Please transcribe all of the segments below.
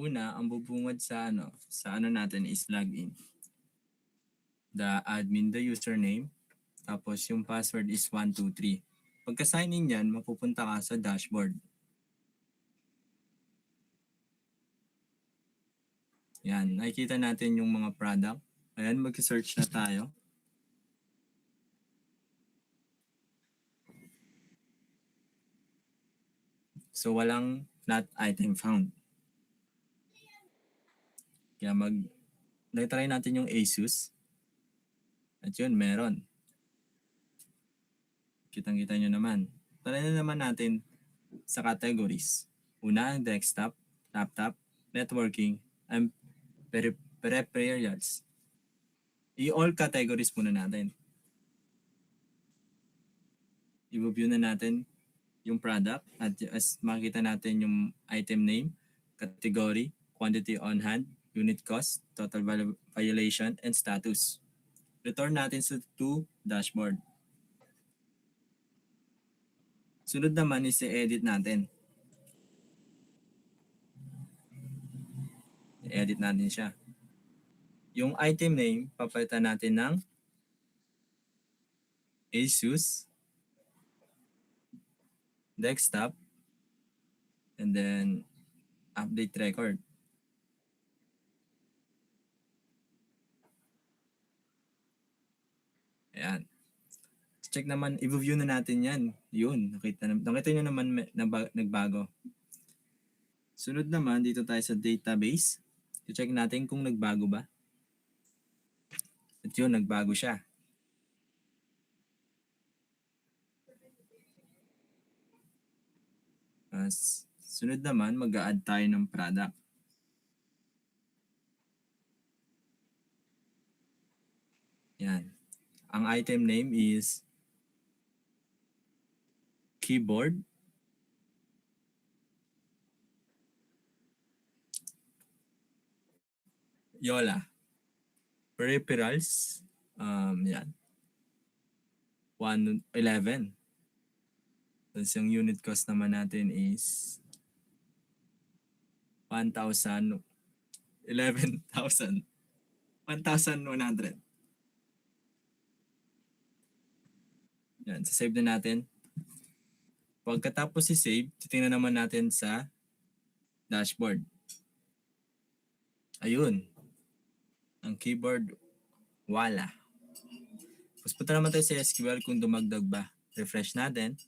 Una, ang bubungad sa ano natin is login. The admin, the username, tapos yung password is 123. Pagka sign in yan, mapupunta ka sa dashboard. Yan, nakikita natin yung mga product. Ayan, mag-search na tayo. So, walang not item found. Kaya try natin yung ASUS. At yun, meron. Kitang-kita nyo naman. Try na naman natin sa categories. Una, desktop, laptop, networking, and peripherals. I-all categories muna natin. I-view na natin yung product at as makikita natin yung item name, category, quantity on hand, unit cost, total violation, and status. Return natin to dashboard. Sunod naman is i-edit natin. I-edit natin siya. Yung item name, papalitan natin ng ASUS, desktop, and then update record. Ayan. Check naman, i-view na natin yan. Yun, nakita nyo naman nagbago. Sunod naman, dito tayo sa database. I-check natin kung nagbago ba. At yun, nagbago siya. Sunod naman, mag-a-add tayo ng product. Yan. Ang item name is keyboard, Yola, peripherals, yan, 111. Tapos yung unit cost naman natin is 1,000, 11,000, 1,100. Yan, save na natin. Pagkatapos i-save, titingnan naman natin sa dashboard. Ayun. Ang keyboard, wala. Tapos punta naman tayo sa SQL kung dumagdag ba. Refresh natin.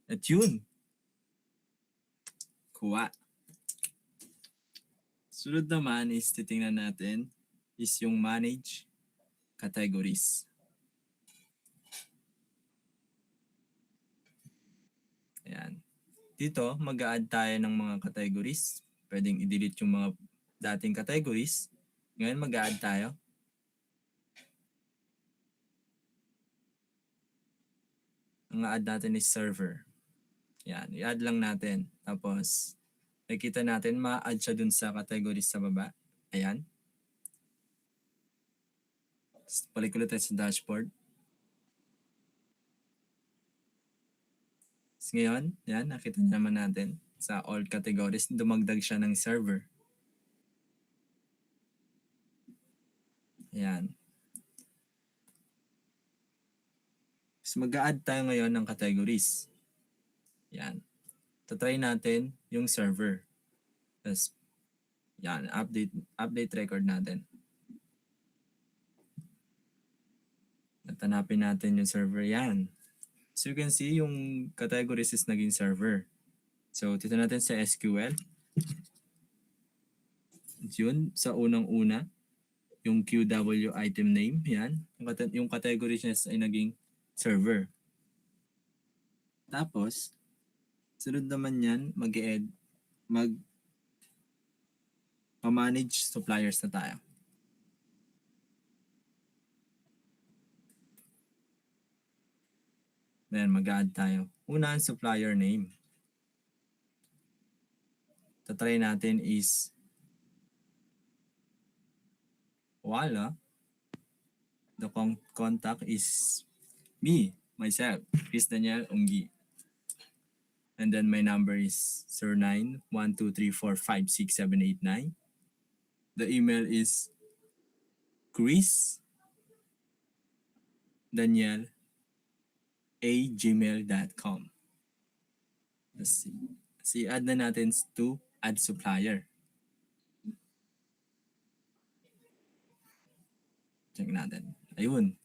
At yun. Kuha. Sunod naman is titingnan natin is yung manage categories. Ayan. Dito, mag-a-add tayo ng mga categories. Pwedeng i-delete yung mga dating categories. Ngayon, mag-a-add tayo. Ang add natin is server. Yan, i-add lang natin. Tapos, nakikita natin, ma-add siya dun sa categories sa baba. Ayan. Balik ulit tayo sa dashboard. So, ngayon, yan, nakita naman natin sa all categories, dumagdag siya ng server. Ayan. So, mag-a-add tayo ngayon ng categories. Yan. Tatry natin yung server. Tapos, yan, update record natin. At hanapin natin yung server. Yan. So, you can see yung categories is naging server. So, dito natin sa SQL. Yun, sa unang-una, yung QW item name. Yan. Yung categories niya ay naging server. Tapos, sunod naman yan, manage suppliers na tayo. Then, mag-add tayo. Una, ang supplier name. Tatry natin is wala. The contact is me, myself, Chris Daniel Unggi. And then my number is 091234567889. The email is chrisdaniel@gmail.com. Let's see. I-add na natin to add supplier. Check natin. Ayun.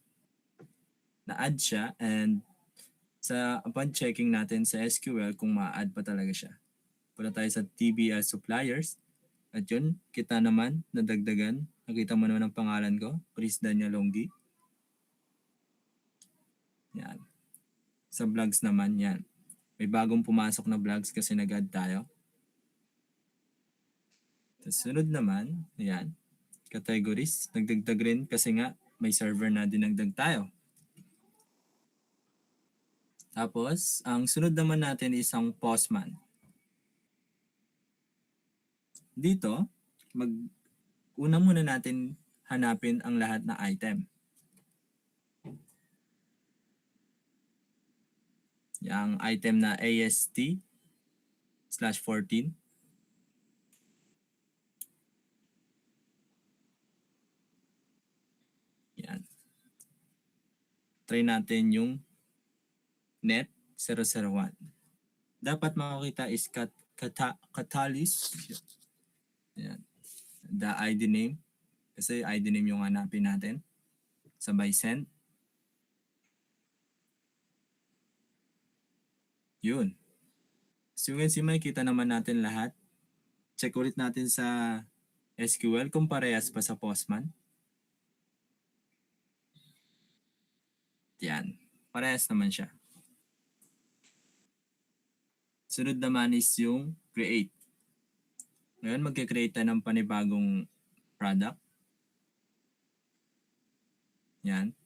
Na-add siya and upon checking natin sa SQL kung ma-add pa talaga siya. Punta tayo sa TBS suppliers. At yun, kita naman, nadagdagan. Nakita mo naman ang pangalan ko, Chris Daniel Longgi. Yan. Sa vlogs naman, yan. May bagong pumasok na vlogs kasi nag-add tayo. Tapos sunod naman, yan. Categories, nagdagdag rin kasi nga may server na dinagdag tayo. Tapos, ang sunod naman natin is ang postman. Dito, una muna natin hanapin ang lahat na item. Yung item na AST/14. Yan. Try natin yung net 001. Dapat makakita is catalyst. Yan. The ID name. Kasi ID name yung hanapin natin. Sabay send. Yun. So yun, makikita naman natin lahat. Check ulit natin sa SQL kung parehas pa sa Postman. Yan. Parehas naman siya. Sunod naman is yung create. Ngayon magkikreate tayo ng panibagong product. Yan.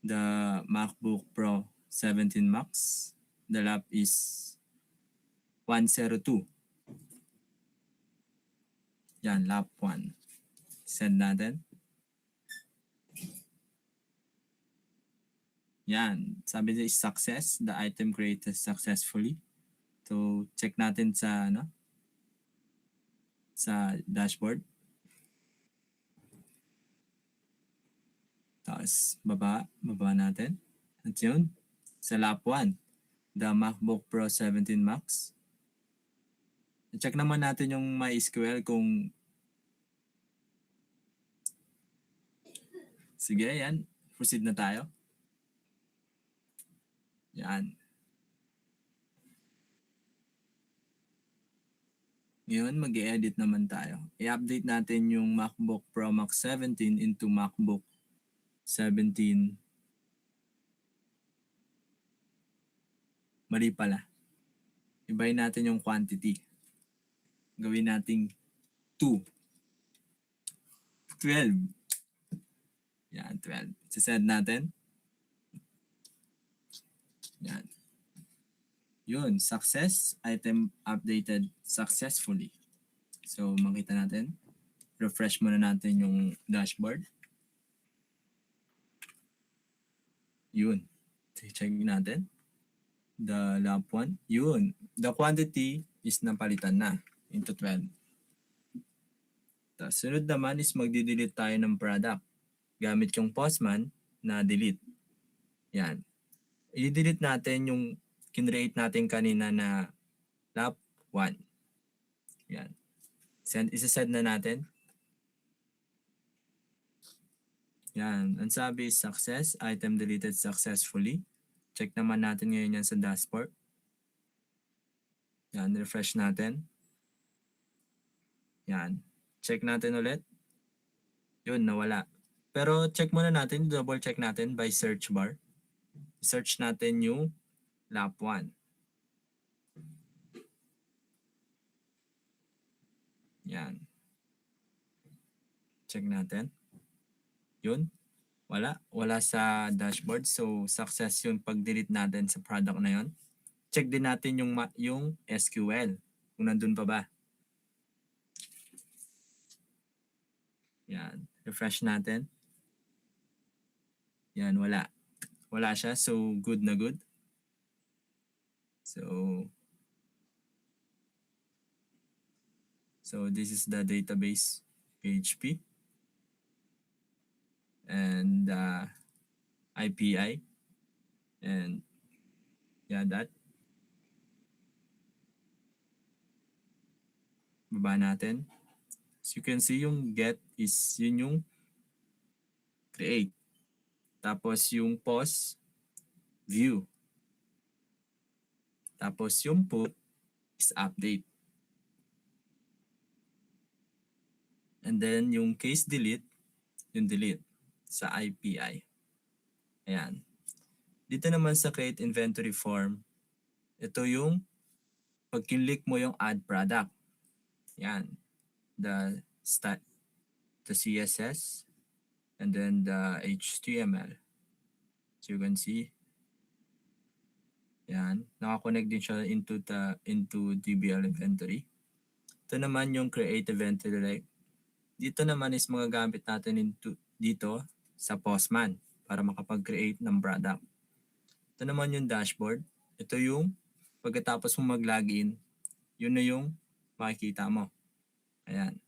The MacBook Pro 17 Max. The lap is 102. Yan, lap 1. Send natin. Yan. Sabi niya is success. The item created successfully. So, check natin sa sa dashboard. Tapos, baba natin. At yun, sa lap 1, the MacBook Pro 17 Max. Check naman natin yung MySQL kung sige, yan. Proceed na tayo. Yan. Ngayon, mag-i-edit naman tayo. I-update natin yung MacBook Pro Max 17 into MacBook 17. Mali pala. Ibahin natin yung quantity. Gawin nating 2. 12. Yan, 12. Sisend natin. Yan. Yun, success. Item updated successfully. So, makita natin. Refresh muna natin yung dashboard. Yun. Check natin. The lap 1. Yun. The quantity is napalitan na into 12. Tapos, sunod naman is magdi-delete tayo ng product. Gamit yung Postman na delete. Yan. I-delete natin yung kinreate natin kanina na lap 1. Yan. Isa-send na natin. Yan. Ang sabi is success. Item deleted successfully. Check naman natin ngayon yan sa dashboard. Yan. Refresh natin. Yan. Check natin ulit. Yun. Nawala. Pero check muna natin. Double check natin by search bar. Search natin yung lap 1. Yan. Check natin. Yun. Wala. Wala sa dashboard. So, success yun pag-delete natin sa product na yun. Check din natin yung SQL. Kung nandun pa ba. Yan. Refresh natin. Yan. Wala. wala siya. So, good na good. So this is the database PHP and IPI and that. Baba natin. As you can see, yung get is yun yung create. Tapos yung pause, view. Tapos yung put is update. And then yung case delete, yung delete sa IPI. Ayan. Dito naman sa create inventory form, ito yung pag kinlik mo yung add product. Ayan. The CSS and then the HTML. So you can see, yan, nakakonect din siya into DBL inventory. Ito naman yung create inventory. Dito naman is mga gamit natin dito sa Postman para makapag-create ng product. Ito naman yung dashboard. Ito yung pagkatapos mo mag-login, yun na yung makikita mo. Ayan.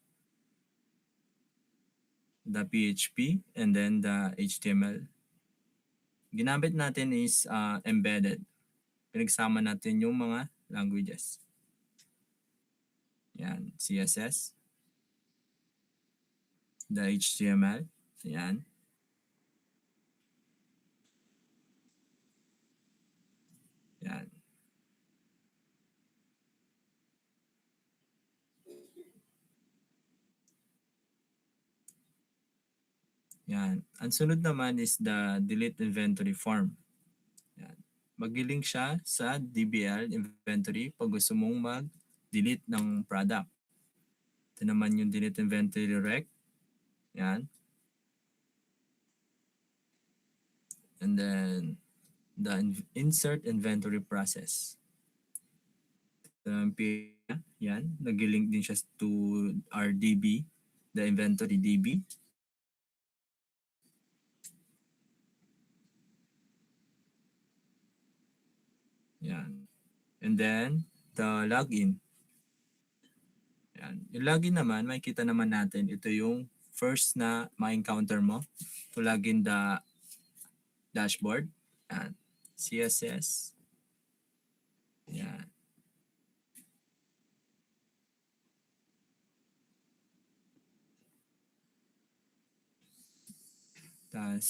The PHP and then the HTML. Ginamit natin is embedded. Pinagsama natin yung mga languages. Yan, CSS. The HTML. Yan. Yan. Yan. Ang sunod naman is the delete inventory form. Yan. Mag-link siya sa DBL inventory pag gusto mong mag-delete ng product. Ito naman yung delete inventory rec. Yan. And then the insert inventory process. Yan. Nag-link din siya to our DB, the inventory DB. Yan. And then, the login. Yan. Yung login naman, makikita naman natin, ito yung first na ma-encounter mo to login the dashboard. Yan. CSS. Yan. Tapos,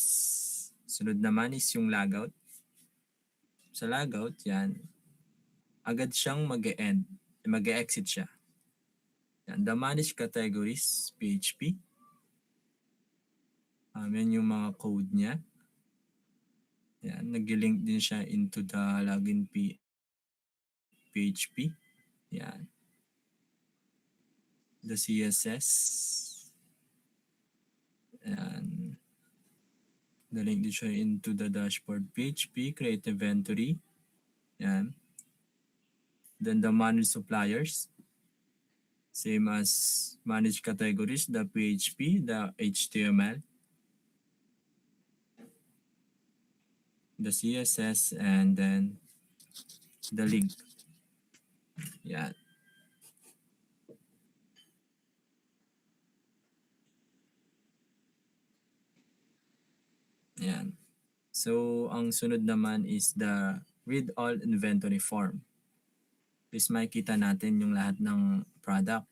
sunod naman is yung logout. Sa logout, yan, agad siyang mag-e-end. Mag-e-exit siya. Yan, the manage categories, PHP. Yan yung mga code niya. Yan, nag-link din siya into the login PHP. Yan. The CSS. And the link din siya into the dashboard PHP, create inventory. Yan. Then the manage suppliers. Same as manage categories, the PHP, the HTML, the CSS, and then the link. Yan. Yan. So, ang sunod naman is the read all inventory form. Please makikita natin yung lahat ng product.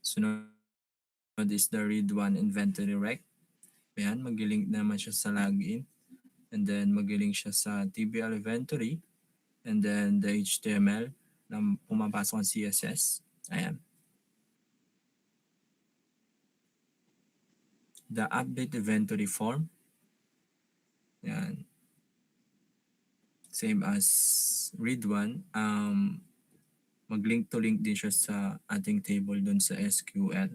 Sunod is the read one inventory rec. Ayan, mag-link naman siya sa login. And then mag-link siya sa TBL inventory. And then the HTML na pumapasok ang CSS. Ayan. The update inventory form. Ayan. Same as read one. Mag-link to link din siya sa ating table dun sa SQL.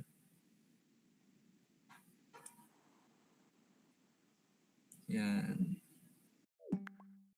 Yan.